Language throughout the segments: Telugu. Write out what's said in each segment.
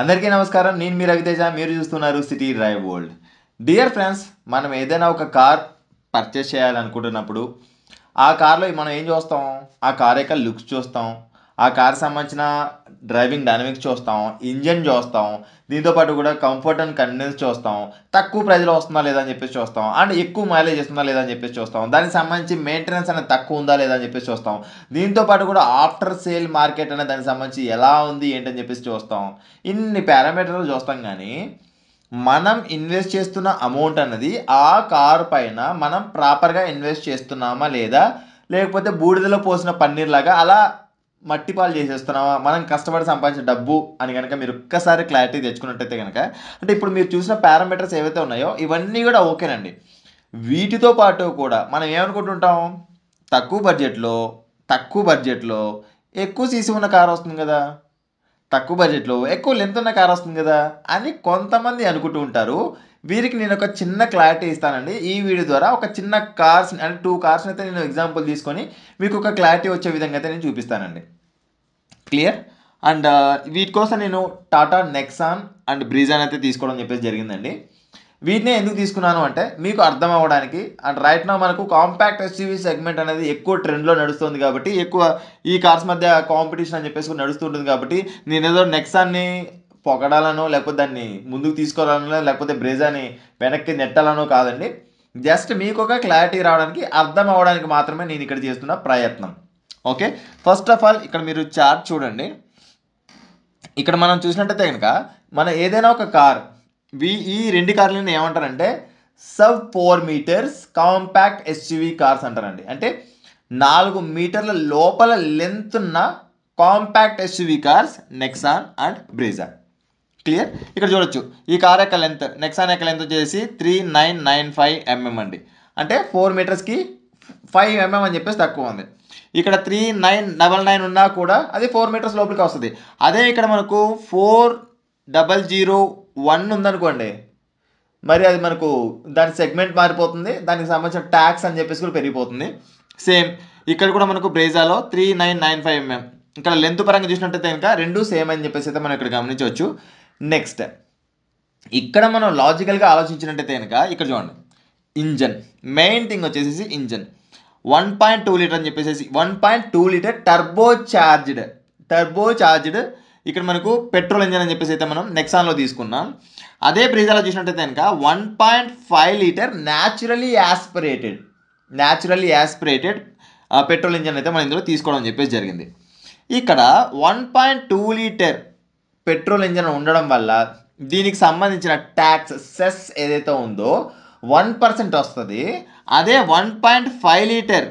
అందరికీ నమస్కారం. నేను మీ రవితేజ. మీరు చూస్తున్నారు city drive world. Dear friends, మనం ఏదైనా ఒక కార్ పర్చేస్ చేయాలనుకుంటున్నప్పుడు ఆ కార్లో మనం ఏం చూస్తాం? ఆ కార్ యొక్క లుక్స్ చూస్తాం, ఆ కార్ సంబంధించిన డ్రైవింగ్ డైనమిక్స్ చూస్తాం, ఇంజన్ చూస్తాం, దీంతోపాటు కూడా కంఫర్ట్ అండ్ కన్వీనియన్స్ చూస్తాం, తక్కువ ప్రైజ్లో వస్తుందా లేదా అని చెప్పేసి చూస్తాం, అండ్ ఎక్కువ మైలేజ్ ఇస్తుందా లేదా అని చెప్పేసి చూస్తాం, దానికి సంబంధించి మెయింటెనెన్స్ అనేది తక్కువ ఉందా లేదా అని చెప్పేసి చూస్తాం, దీంతోపాటు కూడా ఆఫ్టర్ సేల్ మార్కెట్ అనేది దానికి సంబంధించి ఎలా ఉంది ఏంటని చెప్పేసి చూస్తాం. ఇన్ని పారామీటర్లు చూస్తాం, కానీ మనం ఇన్వెస్ట్ చేస్తున్న అమౌంట్ అన్నది ఆ కార్ పైన మనం ప్రాపర్గా ఇన్వెస్ట్ చేస్తున్నామా లేదా, లేకపోతే బూడిదలో పోసిన పన్నీర్ లాగా అలా మట్టిపాలు చేసేస్తున్నామా, మనం కష్టపడి సంపాదించిన డబ్బు అని కనుక మీరు ఒక్కసారి క్లారిటీ తెచ్చుకున్నట్టయితే కనుక, అంటే ఇప్పుడు మీరు చూసిన పారామీటర్స్ ఏవైతే ఉన్నాయో ఇవన్నీ కూడా ఓకేనండి. వీటితో పాటు కూడా మనం ఏమనుకుంటుంటాం, తక్కువ బడ్జెట్లో ఎక్కువ సీసీ ఉన్న కార్ వస్తుంది కదా, తక్కువ బడ్జెట్లో ఎక్కువ లెంత్ ఉన్న కార్ వస్తుంది కదా అని కొంతమంది అనుకుంటూ ఉంటారు. వీరికి నేను ఒక చిన్న క్లారిటీ ఇస్తానండి ఈ వీడియో ద్వారా. ఒక చిన్న కార్స్ అంటే 2 కార్స్ని అయితే నేను ఎగ్జాంపుల్ తీసుకొని మీకు ఒక క్లారిటీ వచ్చే విధంగా అయితే నేను చూపిస్తానండి. క్లియర్? అండ్ వీటి కోసం నేను టాటా నెక్సాన్ అండ్ బ్రీజాన్ అయితే తీసుకోవడం చెప్పేసి జరిగిందండి. వీటినే ఎందుకు తీసుకున్నాను అంటే మీకు అర్థం అవ్వడానికి. అండ్ రైట్ నా మనకు కాంపాక్ట్ ఎస్యూవీ సెగ్మెంట్ అనేది ఎక్కువ ట్రెండ్లో నడుస్తుంది కాబట్టి, ఎక్కువ ఈ కార్స్ మధ్య కాంపిటీషన్ అని చెప్పేసి కూడా నడుస్తుంటుంది కాబట్టి, నేను ఏదో నెక్సాన్ని పొగడాలనో, లేకపోతే దాన్ని ముందుకు తీసుకోవాలనో, లేకపోతే బ్రేజాని వెనక్కి నెట్టాలనో కాదండి. జస్ట్ మీకు ఒక క్లారిటీ రావడానికి, అర్థం అవ్వడానికి మాత్రమే నేను ఇక్కడ చేస్తున్న ప్రయత్నం. ఓకే, ఫస్ట్ ఆఫ్ ఆల్ ఇక్కడ మీరు చార్ట్ చూడండి. ఇక్కడ మనం చూసినట్టయితే కనుక మన ఏదైనా ఒక కార్, ఈ రెండు కార్లను ఏమంటారంటే sub 4 meters compact SUV cars అంటారండి. అంటే 4 మీటర్ల లోపల లెంత్ ఉన్న compact SUV cars Nexon and Brezza. Clear? ఇక్కడ చూడొచ్చు ఈ కార్ యొక్క లెంత్, నెక్సాన్ యొక్క లెంత్ వచ్చేసి 3995 mm అండి. అంటే 4 మీటర్స్కి 5 mm అని చెప్పేసి తక్కువ ఉంది. ఇక్కడ 3999 ఉన్నా కూడా అది 4 మీటర్స్ లోపలికి వస్తుంది. అదే ఇక్కడ మనకు 4001 ఉందనుకోండి, మరి అది మనకు దాని సెగ్మెంట్ మారిపోతుంది, దానికి సంబంధించిన ట్యాక్స్ అని చెప్పేసి కూడా పెరిగిపోతుంది. సేమ్ ఇక్కడ కూడా మనకు బ్రేజాలో 3995 mm. ఇక్కడ లెంత్ పరంగా చూసినట్టయితే ఇంకా రెండు సేమ్ అని చెప్పేసి అయితే మనం ఇక్కడ గమనించవచ్చు. నెక్స్ట్ ఇక్కడ మనం లాజికల్గా ఆలోచించినట్టయితే కనుక ఇక్కడ చూడండి, ఇంజన్ మెయిన్ థింగ్ వచ్చేసి ఇంజన్ 1.2 లీటర్ అని చెప్పేసి 1.2 లీటర్ టర్బో చార్జ్డ్ ఇక్కడ మనకు పెట్రోల్ ఇంజన్ అని చెప్పేసి అయితే మనం నెక్సాన్లో తీసుకున్నాం. అదే బ్రీజాలో చూసినట్టయితే కనుక 1.5 litre naturally aspirated petrol engine అయితే మనం ఇందులో తీసుకోవడం అని చెప్పేసి జరిగింది. ఇక్కడ 1.2 లీటర్ పెట్రోల్ ఇంజన్ ఉండడం వల్ల దీనికి సంబంధించిన ట్యాక్స్ సెస్ ఏదైతే ఉందో 1% వస్తుంది. అదే 1.5 లీటర్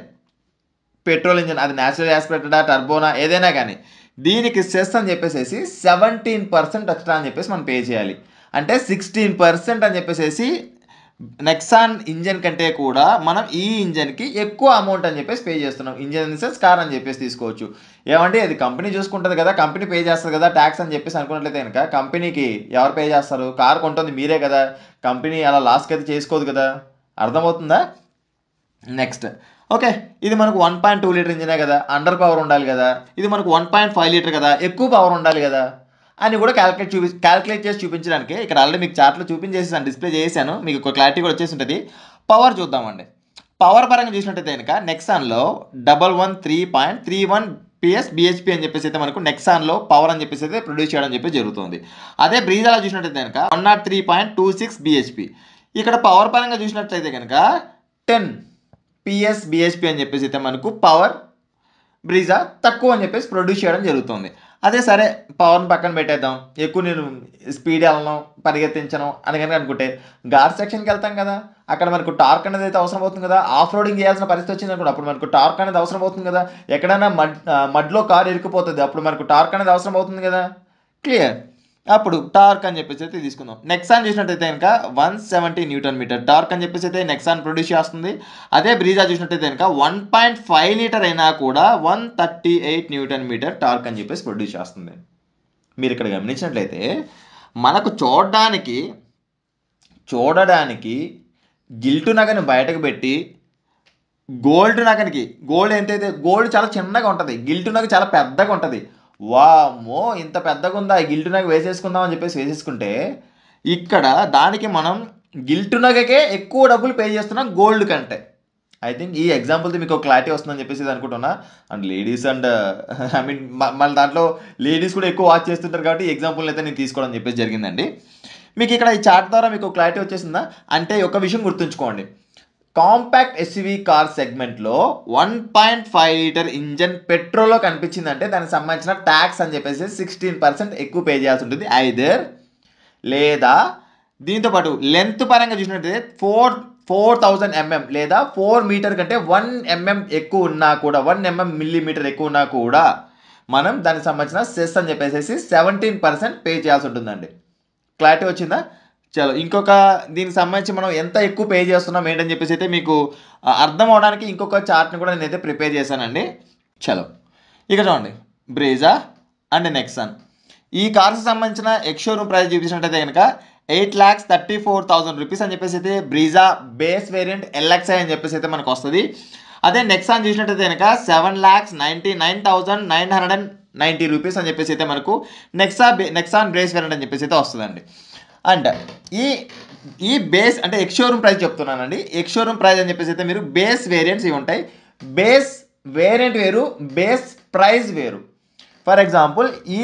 పెట్రోల్ ఇంజన్, అది న్యాచురల్ యాస్పిరేటెడా టర్బోనా ఏదైనా కానీ, దీనికి సెస్ అని చెప్పేసి 17% ఎక్స్ట్రా అని చెప్పేసి మనం పే చేయాలి. అంటే 16% అని చెప్పేసి నెక్సాన్ ఇంజన్ కంటే కూడా మనం ఈ ఇంజన్కి ఎక్కువ అమౌంట్ అని చెప్పేసి పే చేస్తున్నాం. ఇంజన్ ఇన్ సెన్స్ కార్ అని చెప్పేసి తీసుకోవచ్చు. ఏమంటే అది కంపెనీ చూసుకుంటుంది కదా, కంపెనీ పే చేస్తుంది కదా ట్యాక్స్ అని చెప్పేసి అనుకున్నట్లయితే కనుక, కంపెనీకి ఎవరు పే చేస్తారు? కార్ కొంటుంది మీరే కదా, కంపెనీ అలా లాస్కి అయితే చేసుకోదు కదా. అర్థమవుతుందా? నెక్స్ట్ ఓకే, ఇది మనకు 1.2 లీటర్ ఇంజనే కదా, అండర్ పవర్ ఉండాలి కదా. ఇది మనకు 1.5 లీటర్ కదా, ఎక్కువ పవర్ ఉండాలి కదా అని కూడా క్యాలిక్యులేట్ చేసి చూపించడానికి ఇక్కడ ఆల్రెడీ మీకు చార్ట్లో చూపించేసాను, డిస్ప్లే చేశాను, మీకు ఒక క్లారిటీ కూడా వచ్చేసి ఉంటుంది. పవర్ చూద్దామండి. పవర్ పరంగా చూసినట్టయితే కనుక నెక్సాన్లో 113.31 PS BHP అని చెప్పేసి అయితే మనకు నెక్సాన్లో పవర్ అని చెప్పేసి అయితే ప్రొడ్యూస్ చేయడం చెప్పి జరుగుతుంది. అదే బ్రీజాలో చూసినట్టయితే కనుక 103.26 BHP. ఇక్కడ పవర్ పరంగా చూసినట్లయితే కనుక 10 PS BHP అని చెప్పేసి అయితే మనకు పవర్ బ్రీజా తక్కువ అని చెప్పేసి ప్రొడ్యూస్ చేయడం జరుగుతుంది. అదే సరే పవర్ని పక్కన పెట్టేద్దాం, ఎక్కువ నేను స్పీడ్ వెళ్ళను పరిగెత్తించను అని కనుక అనుకుంటే ఘాట్ సెక్షన్కి వెళ్తాం కదా, అక్కడ మనకు టార్క్ అనేది అయితే అవసరం అవుతుంది కదా. ఆఫ్ రోడింగ్ చేయాల్సిన పరిస్థితి వచ్చింది అనుకోండి, అప్పుడు మనకు టార్క్ అనేది అవసరం అవుతుంది కదా. ఎక్కడైనా మడ్లో కార్ ఇరుక్కుపోతుంది, అప్పుడు మనకు టార్క్ అనేది అవసరం అవుతుంది కదా. క్లియర్? అప్పుడు టార్క్ అని చెప్పేసి అయితే తీసుకుందాం. నెక్సాన్ చూసినట్టయితే కనుక 170 Nm టార్క్ అని చెప్పేసి అయితే నెక్సాన్ ప్రొడ్యూస్ చేస్తుంది. అదే బ్రీజా చూసినట్టయితే కనుక 1.5 లీటర్ అయినా కూడా 138 Nm టార్క్ అని చెప్పేసి ప్రొడ్యూస్ చేస్తుంది. మీరు ఇక్కడ గమనించినట్లయితే మనకు చూడడానికి గిల్టు నగని బయటకు పెట్టి గోల్డ్ ఎంతైతే, గోల్డ్ చాలా చిన్నగా ఉంటుంది, గిల్టు నగ చాలా పెద్దగా ఉంటుంది. వామ్మో ఇంత పెద్దగా ఉందా, గిల్టు నగ వేసేసుకుందాం అని చెప్పేసి వేసేసుకుంటే ఇక్కడ దానికి మనం గిల్టు నగకే ఎక్కువ డబ్బులు పే చేస్తున్నాం గోల్డ్ కంటే. ఐ థింక్ ఈ ఎగ్జాంపుల్తో మీకు క్లారిటీ వస్తుందని చెప్పేసి ఇది అనుకుంటున్నా. And ladies and I mean మళ్ళీ దాంట్లో లేడీస్ కూడా ఎక్కువ వాచ్ చేస్తుంటారు కాబట్టి ఈ ఎగ్జాంపుల్ అయితే నేను తీసుకోవడం చెప్పేసి జరిగిందండి. మీకు ఇక్కడ ఈ చార్ట్ ద్వారా మీకు క్లారిటీ వచ్చేసిందా అంటే ఒక విషయం గుర్తుంచుకోండి, కాంపాక్ట్ ఎస్యూవీ కార్ సెగ్మెంట్లో 1.5 లీటర్ ఇంజన్ పెట్రోల్లో కనిపించిందంటే దానికి సంబంధించిన ట్యాక్స్ అని చెప్పేసి 16% ఎక్కువ పే చేయాల్సి ఉంటుంది ఐదర్, లేదా దీంతోపాటు లెంత్ పరంగా చూసినట్టయితే 4000 mm లేదా 4 మీటర్ కంటే 1 mm ఎక్కువ ఉన్నా కూడా 1 mm మిల్లీమీటర్ ఎక్కువ ఉన్నా కూడా మనం దానికి సంబంధించిన సెస్ అని చెప్పేసి 17% పే చేయాల్సి ఉంటుందండి. క్లారిటీ వచ్చిందా? చలో ఇంకొక దీనికి సంబంధించి మనం ఎంత ఎక్కువ పే చేస్తున్నాం ఏంటని చెప్పేసి అయితే మీకు అర్థం అవడానికి ఇంకొక చార్ట్ని కూడా నేనైతే ప్రిపేర్ చేశానండి. చలో ఇక చూడండి, బ్రీజా అండ్ నెక్సాన్ ఈ కార్స్ సంబంధించిన ఎక్స్ షోరూమ్ ప్రైస్ చూపించినట్టయితే కనుక 8,34,000 రూపీస్ అని చెప్పేసి అయితే బ్రీజా బేస్ వేరియంట్ ఎల్ఎక్స్ఐ అని చెప్పేసి అయితే మనకు వస్తుంది. అదే నెక్సాన్ చూసినట్టయితే కనుక 7,99,990 రూపీస్ అని చెప్పేసి అయితే మనకు నెక్సాన్ బేస్ వేరియంట్ అని చెప్పేసి అయితే వస్తుందండి. అండ్ ఈ బేస్ అంటే ఎక్స్ షోరూమ్ ప్రైస్ చెప్తున్నానండి. ఎక్స్ షోరూమ్ ప్రైస్ అని చెప్పేసి అయితే మీరు బేస్ వేరియంట్స్ ఇవి ఉంటాయి. బేస్ వేరియంట్ వేరు, బేస్ ప్రైస్ వేరు. ఫర్ ఎగ్జాంపుల్ ఈ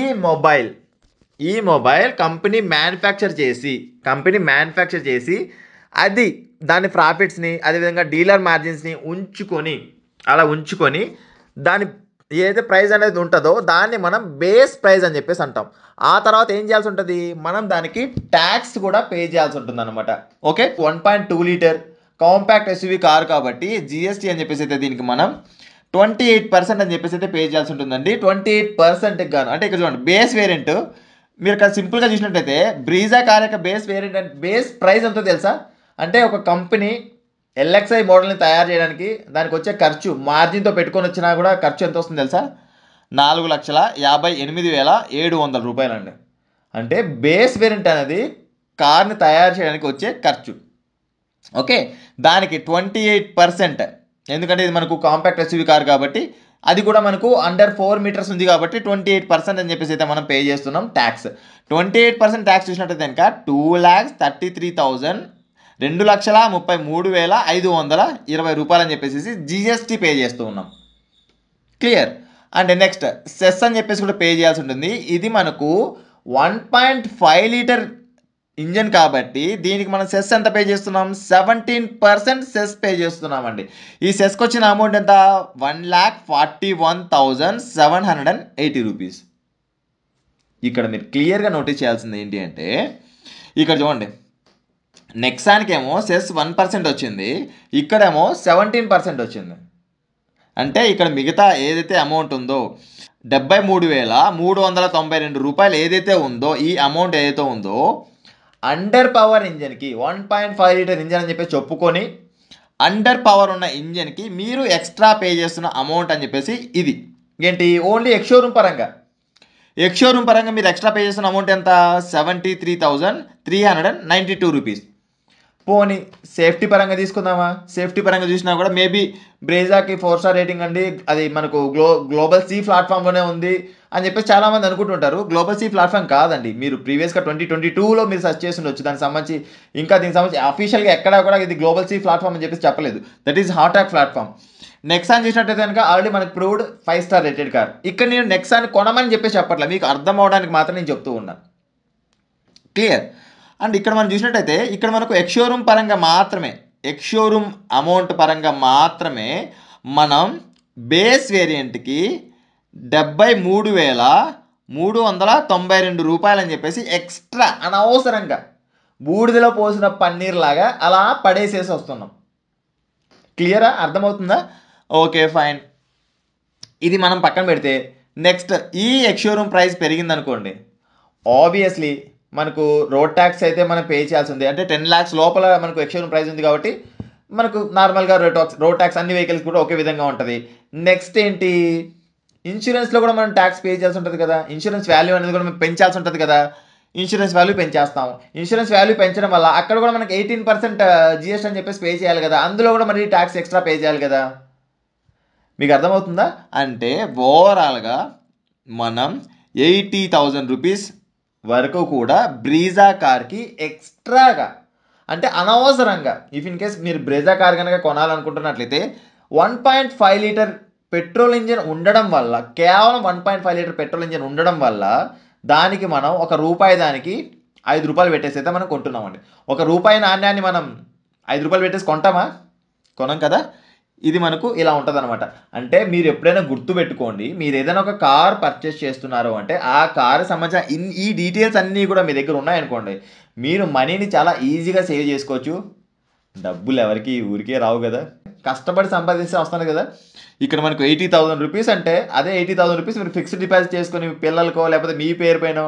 మొబైల్ కంపెనీ మ్యానుఫ్యాక్చర్ చేసి అది దాని ప్రాఫిట్స్ని అదేవిధంగా డీలర్ మార్జిన్స్ని ఉంచుకొని దాని ఏదైతే ప్రైస్ అనేది ఉంటుందో దాన్ని మనం బేస్ ప్రైస్ అని చెప్పేసి అంటాం. ఆ తర్వాత ఏం చేయాల్సి ఉంటుంది, మనం దానికి ట్యాక్స్ కూడా పే చేయాల్సి ఉంటుంది అనమాట. Okay, 1.2 litre compact SUV car కాబట్టి జిఎస్టీ అని చెప్పేసి అయితే దీనికి మనం 28% అని చెప్పేసి అయితే పే చేయాల్సి ఉంటుందండి. 28% గాను అంటే ఇక్కడ చూడండి బేస్ వేరియంట్ మీరు ఇక్కడ సింపుల్గా చూసినట్టయితే బ్రీజా కార్ యొక్క base variant and base price ఎంతో తెలుసా? అంటే ఒక కంపెనీ ఎల్ఎక్స్ఐ మోడల్ని తయారు చేయడానికి దానికి వచ్చే ఖర్చు మార్జిన్తో పెట్టుకొని వచ్చినా కూడా ఖర్చు ఎంత వస్తుంది తెలుసా? 4,58,700 రూపాయలండి. అంటే బేస్ వేరియంట్ అనేది కార్ని తయారు చేయడానికి వచ్చే ఖర్చు. ఓకే, దానికి 28%, ఎందుకంటే ఇది మనకు కాంపాక్ట్ ఎస్యూవీ కార్ కాబట్టి అది కూడా మనకు అండర్ 4 మీటర్స్ ఉంది కాబట్టి 28% అని చెప్పేసి అయితే మనం పే చేస్తున్నాం ట్యాక్స్. 28% ట్యాక్స్ చూసినట్టయితే కనుక 2,33,000 2,33,520 రూపాయలు అని చెప్పేసి జిఎస్టీ పే చేస్తూ ఉన్నాం. క్లియర్? అండ్ నెక్స్ట్ సెస్ అని చెప్పేసి కూడా పే చేయాల్సి ఉంటుంది. ఇది మనకు 1.5 లీటర్ ఇంజన్ కాబట్టి దీనికి మనం సెస్ ఎంత పే చేస్తున్నాం? 17% సెస్ పే చేస్తున్నామండి. ఈ సెస్కి వచ్చిన అమౌంట్ ఎంత? 1,41,780 రూపీస్. ఇక్కడ మీరు క్లియర్గా నోటీస్ చేయాల్సింది ఏంటి అంటే ఇక్కడ చూడండి, నెక్సాన్కి ఏమో సెస్ 1% వచ్చింది, ఇక్కడేమో 17% వచ్చింది. అంటే ఇక్కడ మిగతా ఏదైతే అమౌంట్ ఉందో 73,392 రూపాయలు ఏదైతే ఉందో ఈ అమౌంట్ ఏదైతే ఉందో అండర్ పవర్ ఇంజన్కి 1.5 లీటర్ ఇంజన్ అని చెప్పేసి చెప్పుకొని అండర్ పవర్ ఉన్న ఇంజన్కి మీరు ఎక్స్ట్రా పే చేస్తున్న అమౌంట్ అని చెప్పేసి ఇది ఏంటి ఓన్లీ ఎక్స్ షోరూమ్ పరంగా మీరు ఎక్స్ట్రా పే చేస్తున్న అమౌంట్ ఎంత? 73,392 రూపీస్. పోనీ సేఫ్టీ పరంగా తీసుకుందామా? సేఫ్టీ పరంగా చూసినా కూడా మేబీ బ్రేజాకి 4 స్టార్ రేటింగ్ అండి, అది మనకు గ్లోబల్ సి ప్లాట్ఫామ్లోనే ఉంది అని చెప్పేసి చాలామంది అనుకుంటుంటారు. గ్లోబల్ సి ప్లాట్ఫామ్ కాదండి. మీరు ప్రీవియస్గా 2022లో మీరు సెర్చ్ చేసి ఉండొచ్చు దానికి సంబంధించి. దీనికి సంబంధించి అఫీషియల్గా ఎక్కడా కూడా ఇది గ్లోబల్ సి ప్లాట్ఫామ్ అని చెప్పేసి చెప్పలేదు. దట్ ఈస్ హాటాక్ ప్లాట్ఫామ్. నెక్సాన్ చూసినట్టయితే కనుక ఆల్రెడీ మనకు ప్రూవ్డ్ 5 స్టార్ రేటెడ్ కార్. ఇక్కడ నేను నెక్సాన్ కొనమని చెప్పేసి చెప్పట్లే, మీకు అర్థం అవడానికి మాత్రం నేను చెప్తూ ఉన్నాను. క్లియర్? అండ్ ఇక్కడ మనం చూసినట్టయితే ఇక్కడ మనకు ఎక్స్ షోరూమ్ పరంగా మాత్రమే, ఎక్స్ షోరూమ్ అమౌంట్ పరంగా మాత్రమే మనం బేస్ వేరియంట్కి 73,392 రూపాయలు అని చెప్పేసి ఎక్స్ట్రా అనవసరంగా బూడిదలో పోసిన పన్నీర్ లాగా అలా పడేసేసి వస్తున్నాం. క్లియరా? అర్థమవుతుందా? Okay fine. ఇది మనం పక్కన పెడితే నెక్స్ట్ ఈ ఎక్స్ షోరూమ్ ప్రైస్ పెరిగిందనుకోండి, ఆబ్వియస్లీ మనకు రోడ్ ట్యాక్స్ అయితే మనం పే చేయాల్సి ఉంది. అంటే 10 lakhs లోపల మనకు ఎక్స్ షోరూమ్ ప్రైస్ ఉంది కాబట్టి మనకు నార్మల్గా రోడ్ ట్యాక్స్ అన్ని వెహికల్స్ కూడా ఒకే విధంగా ఉంటుంది. నెక్స్ట్ ఏంటి, ఇన్సూరెన్స్లో కూడా మనం ట్యాక్స్ పే చేయాల్సి ఉంటుంది కదా. ఇన్సూరెన్స్ వాల్యూ అనేది కూడా మనం పెంచాల్సి ఉంటుంది కదా. ఇన్సూరెన్స్ వాల్యూ పెంచేస్తాం. ఇన్సూరెన్స్ వాల్యూ పెంచడం వల్ల అక్కడ కూడా మనకి 18% జిఎస్టీ అని చెప్పేసి పే చేయాలి కదా. అందులో కూడా మరి ట్యాక్స్ ఎక్స్ట్రా పే చేయాలి కదా. మీకు అర్థమవుతుందా? అంటే ఓవరాల్గా మనం 80,000 రూపీస్ వరకు కూడా బ్రీజా కార్కి ఎక్స్ట్రాగా, అంటే అనవసరంగా, ఇఫ్ ఇన్ కేస్ మీరు బ్రీజా కార్ కనుక కొనాలనుకుంటున్నట్లయితే 1.5 లీటర్ పెట్రోల్ ఇంజిన్ ఉండడం వల్ల, కేవలం 1.5 లీటర్ పెట్రోల్ ఇంజిన్ ఉండడం వల్ల దానికి మనం ₹1 దానికి ₹5 పెట్టేసి అయితే మనం కొంటున్నామండి. ₹1 నాణ్యాన్ని మనం ₹5 పెట్టేసి కొంటామా? కొనం కదా. ఇది మనకు ఇలా ఉంటుంది అనమాట. అంటే మీరు ఎప్పుడైనా గుర్తుపెట్టుకోండి, మీరు ఏదైనా ఒక కార్ పర్చేస్ చేస్తున్నారు అంటే ఆ కారు సంబంధించిన ఈ డీటెయిల్స్ అన్నీ కూడా మీ దగ్గర ఉన్నాయనుకోండి, మీరు మనీని చాలా ఈజీగా సేవ్ చేసుకోవచ్చు. డబ్బులు ఎవరికి ఊరికే రావు కదా, కష్టపడి సంపాదిస్తే వస్తాను కదా. ఇక్కడ మనకు 80,000 రూపీస్ అంటే అదే 80,000 రూపీస్ మీరు ఫిక్స్డ్ డిపాజిట్ చేసుకొని మీ పిల్లలకో లేకపోతే మీ పేరు పైన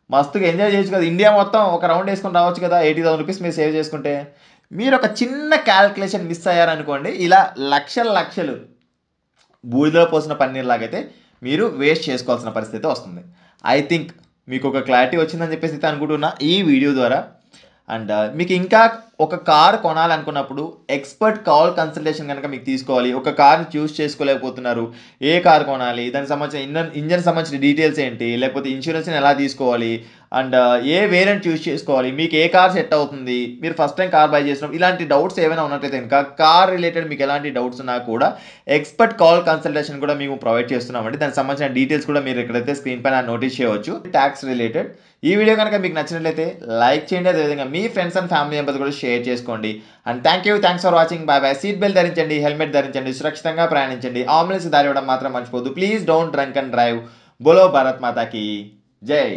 మస్తుగా ఎంజాయ్ చేయొచ్చు కదా. ఇండియా మొత్తం ఒక రౌండ్ వేసుకొని రావచ్చు కదా 80,000 రూపీస్ మీరు సేవ్ చేసుకుంటే. మీరు ఒక చిన్న క్యాల్కులేషన్ మిస్ అయ్యారనుకోండి, ఇలా లక్షలు లక్షలు బూడిదలో పోసిన పన్నీర్ లాగైతే మీరు వేస్ట్ చేసుకోవాల్సిన పరిస్థితి వస్తుంది. ఐ థింక్ మీకు ఒక క్లారిటీ వచ్చిందని చెప్పేసి అయితే అనుకుంటున్నా ఈ వీడియో ద్వారా. అండ్ మీకు ఇంకా ఒక కార్ కొనాలనుకున్నప్పుడు ఎక్స్పర్ట్ కాల్ కన్సల్టేషన్ కనుక మీకు తీసుకోవాలి, ఒక కార్ని చూస్ చేసుకోలేకపోతున్నారు, ఏ కార్ కొనాలి, దానికి సంబంధించిన ఇంజన్ సంబంధించిన డీటెయిల్స్ ఏంటి, లేకపోతే ఇన్సూరెన్స్ని ఎలా తీసుకోవాలి, అండ్ ఏ వేరియంట్ చూస్ చేసుకోవాలి, మీకు ఏ కార్ సెట్ అవుతుంది, మీరు ఫస్ట్ టైం కార్ బై చేసినప్పుడు ఇలాంటి డౌట్స్ ఏమైనా ఉన్నట్లయితే ఇంకా కార్ రిలేటెడ్ మీకు ఎలాంటి డౌట్స్ ఉన్నా కూడా ఎక్స్పర్ట్ కాల్ కన్సల్టేషన్ కూడా మేము ప్రొవైడ్ చేస్తున్నామండి. దానికి సంబంధించిన డీటెయిల్స్ కూడా మీరు ఎక్కడైతే స్క్రీన్ పైన నోటీస్ చేయవచ్చు. ట్యాక్స్ రిలేటెడ్ ఈ వీడియో కనుక మీకు నచ్చినట్లయితే లైక్ చేయండి, అదేవిధంగా మీ ఫ్రెండ్స్ అండ్ ఫ్యామిలీ మెంబర్స్ కూడా షేర్ చేసుకోండి. And thanks for watching. Bye bye. Seat belt ధరించండి, హెల్మెట్ ధరించండి, సురక్షితంగా ప్రయాణించండి, అంబులెన్స్ దారి ఇవ్వడం మాత్రం మర్చిపోద్దు. Please don't drunk and drive. బోలో భారత్ మాతాకి జై.